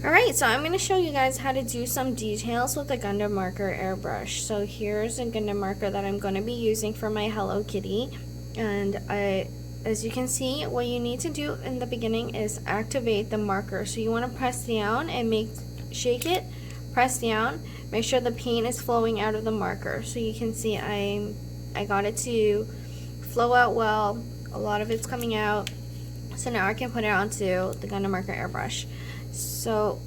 Alright, so I'm going to show you guys how to do some details with the Gundam marker airbrush. So here's a Gundam marker that I'm going to be using for my Hello Kitty. And as you can see, what you need to do in the beginning is activate the marker. So you want to press down and shake it, press down, make sure the paint is flowing out of the marker. So you can see I got it to flow out well, a lot of it's coming out. So now I can put it onto the Gundam marker airbrush. So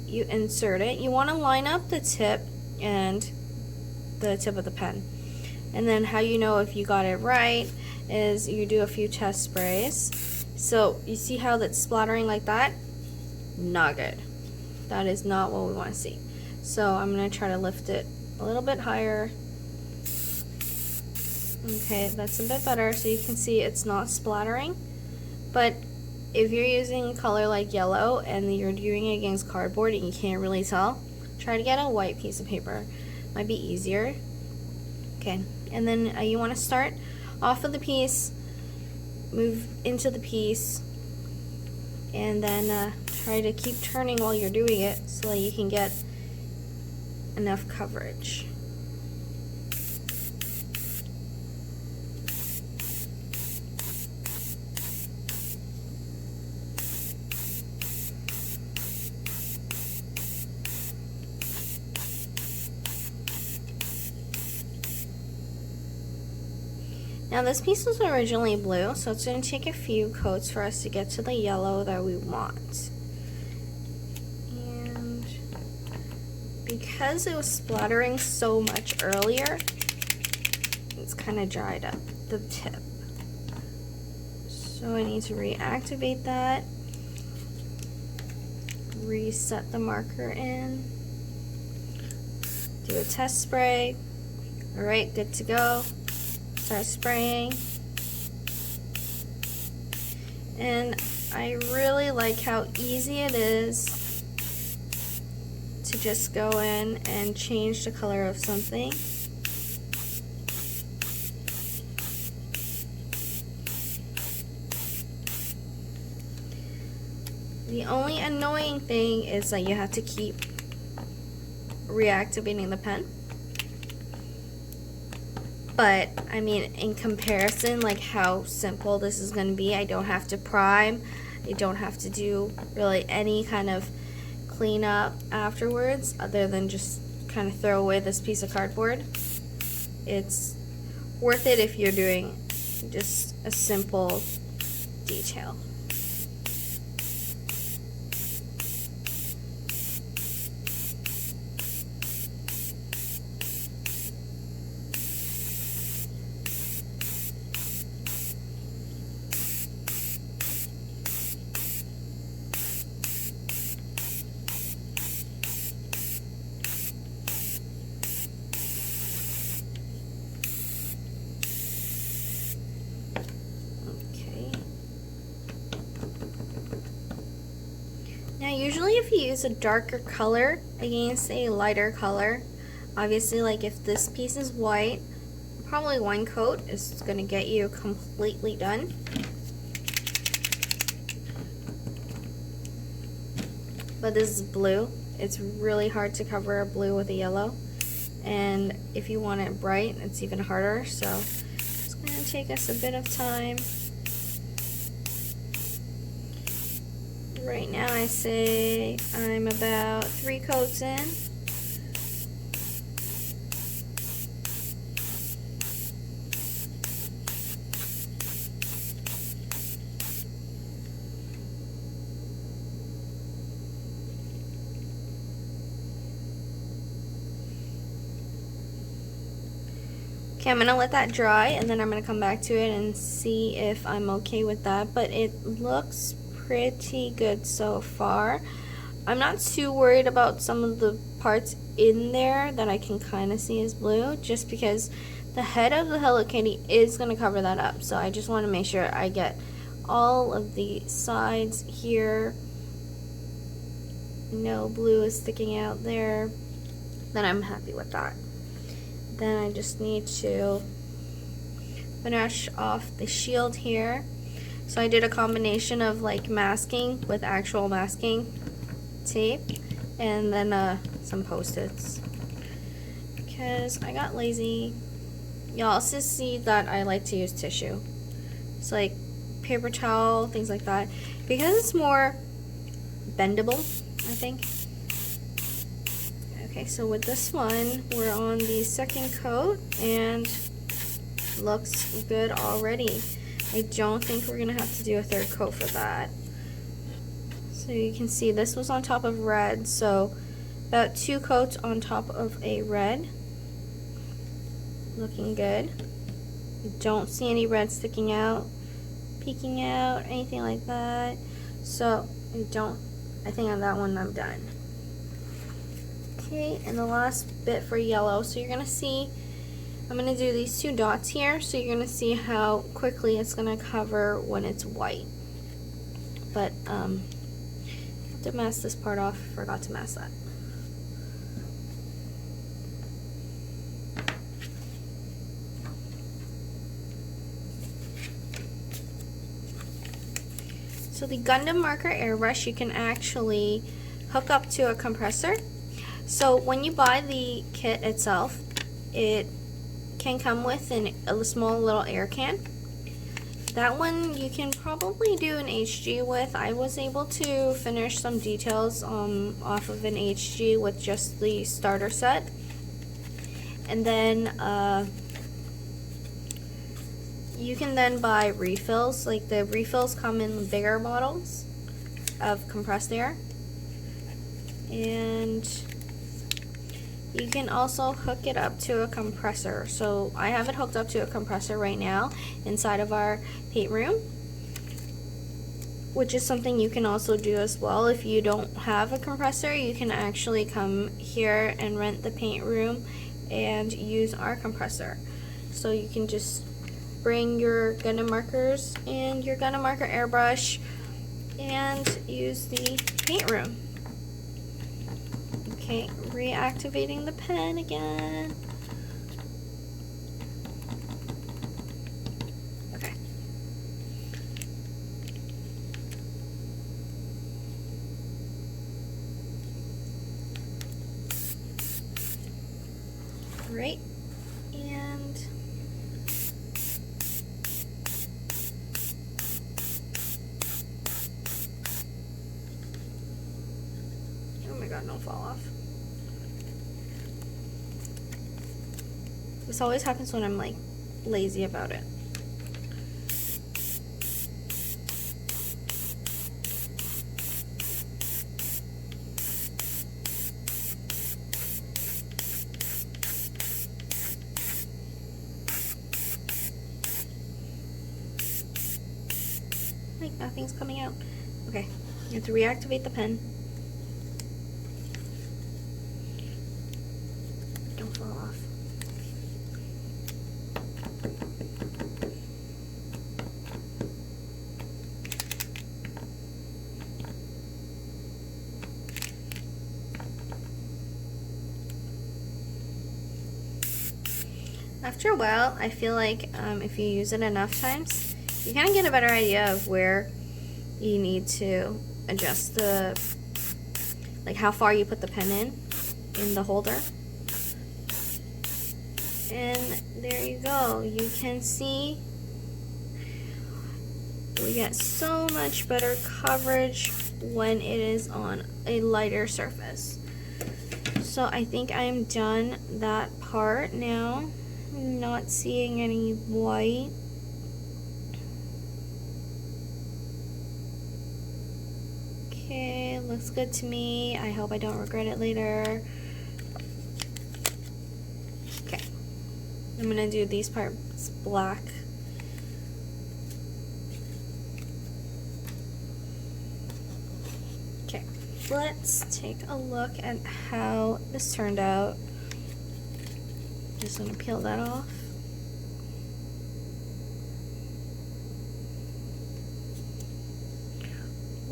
you insert it. You want to line up the tip and the tip of the pen. And then how you know if you got it right is you do a few test sprays. So you see how that's splattering like that? Not good. That is not what we want to see. So I'm going to try to lift it a little bit higher. Okay, that's a bit better. So you can see it's not splattering. But if you're using a color like yellow and you're doing it against cardboard and you can't really tell, try to get a white piece of paper. Might be easier. Okay, and then you want to start off of the piece, move into the piece, and then try to keep turning while you're doing it so that you can get enough coverage. Now this piece was originally blue, so it's going to take a few coats for us to get to the yellow that we want. And because it was splattering so much earlier, it's kind of dried up the tip. So I need to reactivate that, reset the marker in, do a test spray. Alright, good to go. Start spraying, and I really like how easy it is to just go in and change the color of something. The only annoying thing is that you have to keep reactivating the pen. But, I mean, in comparison, like how simple this is going to be, I don't have to prime, I don't have to do really any kind of cleanup afterwards, other than just kind of throw away this piece of cardboard. It's worth it if you're doing just a simple detail. Now usually if you use a darker color against a lighter color, obviously like if this piece is white, probably one coat is going to get you completely done. But this is blue. It's really hard to cover a blue with a yellow. And if you want it bright, it's even harder. So it's going to take us a bit of time. Right now I say I'm about 3 coats in. Okay, I'm going to let that dry and then I'm going to come back to it and see if I'm okay with that, but it looks pretty good so far. I'm not too worried about some of the parts in there that I can kind of see as blue, just because the head of the Hello Kitty is going to cover that up. So I just want to make sure I get all of the sides here. No blue is sticking out there. Then I'm happy with that. Then I just need to finish off the shield here. So I did a combination of like masking with actual masking. tape, and then some Post-its. Because I got lazy. You'll also see that I like to use tissue. It's like paper towel, things like that. Because it's more bendable, I think. Okay, so with this one, we're on the second coat, and looks good already. I don't think we're gonna have to do a third coat for that. So you can see this was on top of red, so about 2 coats on top of a red. Looking good. Don't see any red sticking out, peeking out, anything like that. So I think on that one I'm done. Okay, and the last bit for yellow. So you're gonna see, I'm gonna do these 2 dots here, so you're gonna see how quickly it's gonna cover when it's white. But I have to mask this part off. Forgot to mask that. So the Gundam marker airbrush, you can actually hook up to a compressor. So when you buy the kit itself, it can come with a small little air can. That one you can probably do an HG with. I was able to finish some details off of an HG with just the starter set. And then you can then buy refills. Like the refills come in bigger bottles of compressed air. And you can also hook it up to a compressor. So I have it hooked up to a compressor right now inside of our paint room, which is something you can also do as well. If you don't have a compressor, you can actually come here and rent the paint room and use our compressor. So you can just bring your Gundam markers and your Gundam marker airbrush and use the paint room. Okay, reactivating the pen again. Okay. Right, and oh my god, don't fall off. This always happens when I'm like lazy about it. Like nothing's coming out. Okay, you have to reactivate the pen. Don't fall off. After a while, I feel like if you use it enough times, you kind of get a better idea of where you need to adjust the, like how far you put the pen in the holder. And there you go. You can see we get so much better coverage when it is on a lighter surface. So I think I am done that part now. I'm not seeing any white. Okay, looks good to me. I hope I don't regret it later. Okay, I'm gonna do these parts black. Okay, let's take a look at how this turned out. Just gonna peel that off.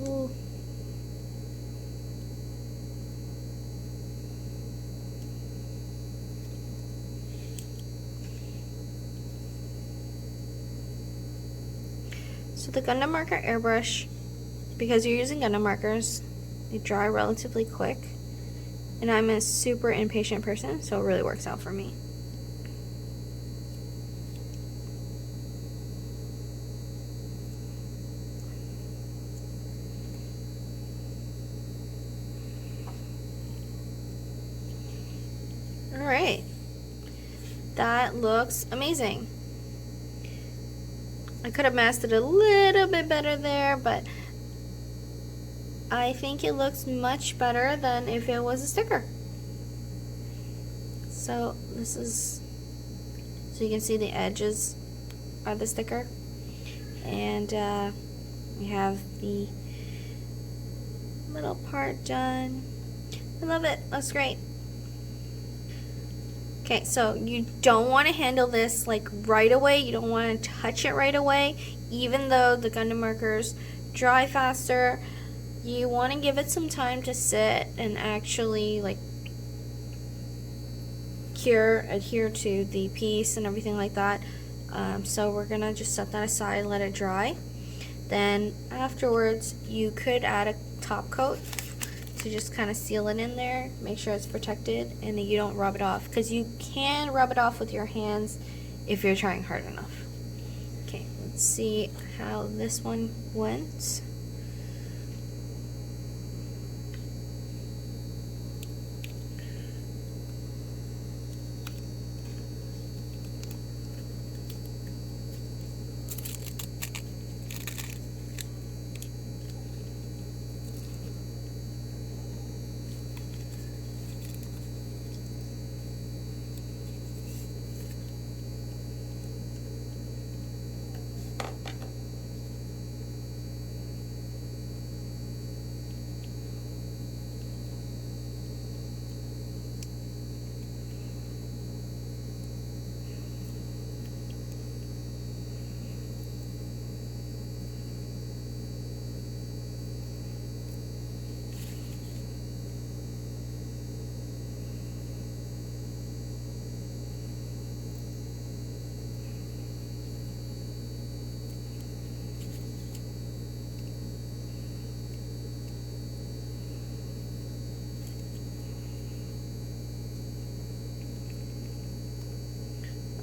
Ooh. So the Gundam marker airbrush, because you're using Gundam markers, They dry relatively quick. And I'm a super impatient person, so it really works out for me. Alright. That looks amazing. I could have masked it a little bit better there, but I think it looks much better than if it was a sticker. So this is, so you can see the edges of the sticker. And we have the little part done. I love it, looks great. Okay, so you don't want to handle this like right away. You don't want to touch it right away, even though the Gundam markers dry faster. You want to give it some time to sit and actually like adhere to the piece and everything like that. So we're gonna just set that aside and let it dry. Then afterwards, you could add a top coat to just kind of seal it in there, make sure it's protected, and that you don't rub it off, because you can rub it off with your hands if you're trying hard enough. Okay, let's see how this one went.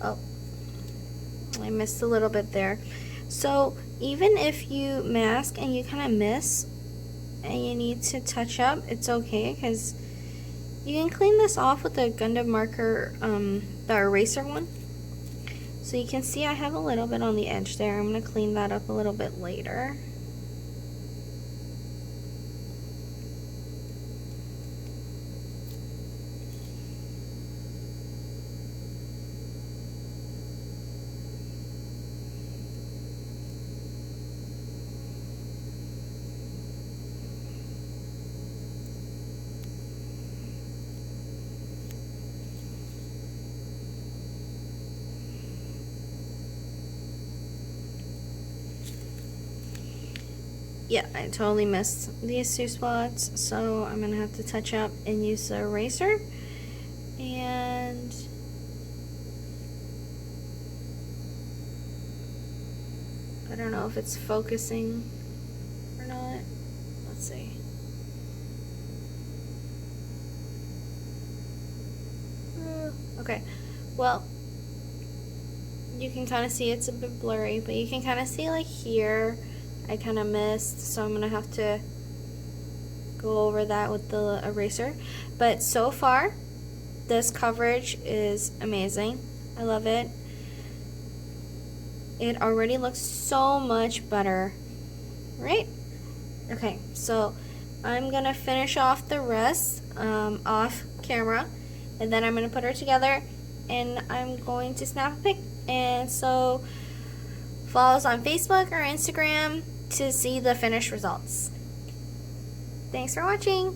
Oh, I missed a little bit there. So even if you mask and you kind of miss and you need to touch up, it's okay, because you can clean this off with the Gundam marker, the eraser one. So you can see I have a little bit on the edge there. I'm going to clean that up a little bit later. Yeah, I totally missed these two spots, so I'm gonna have to touch up and use the eraser. And I don't know if it's focusing or not. Let's see. Okay, well, you can kind of see it's a bit blurry, but you can kind of see like here I kind of missed, so I'm gonna have to go over that with the eraser. But so far, this coverage is amazing. I love it. It already looks so much better, right? Okay, so I'm gonna finish off the rest off camera, and then I'm gonna put her together, and I'm going to snap a pic. And so follow us on Facebook or Instagram to see the finished results. Thanks for watching.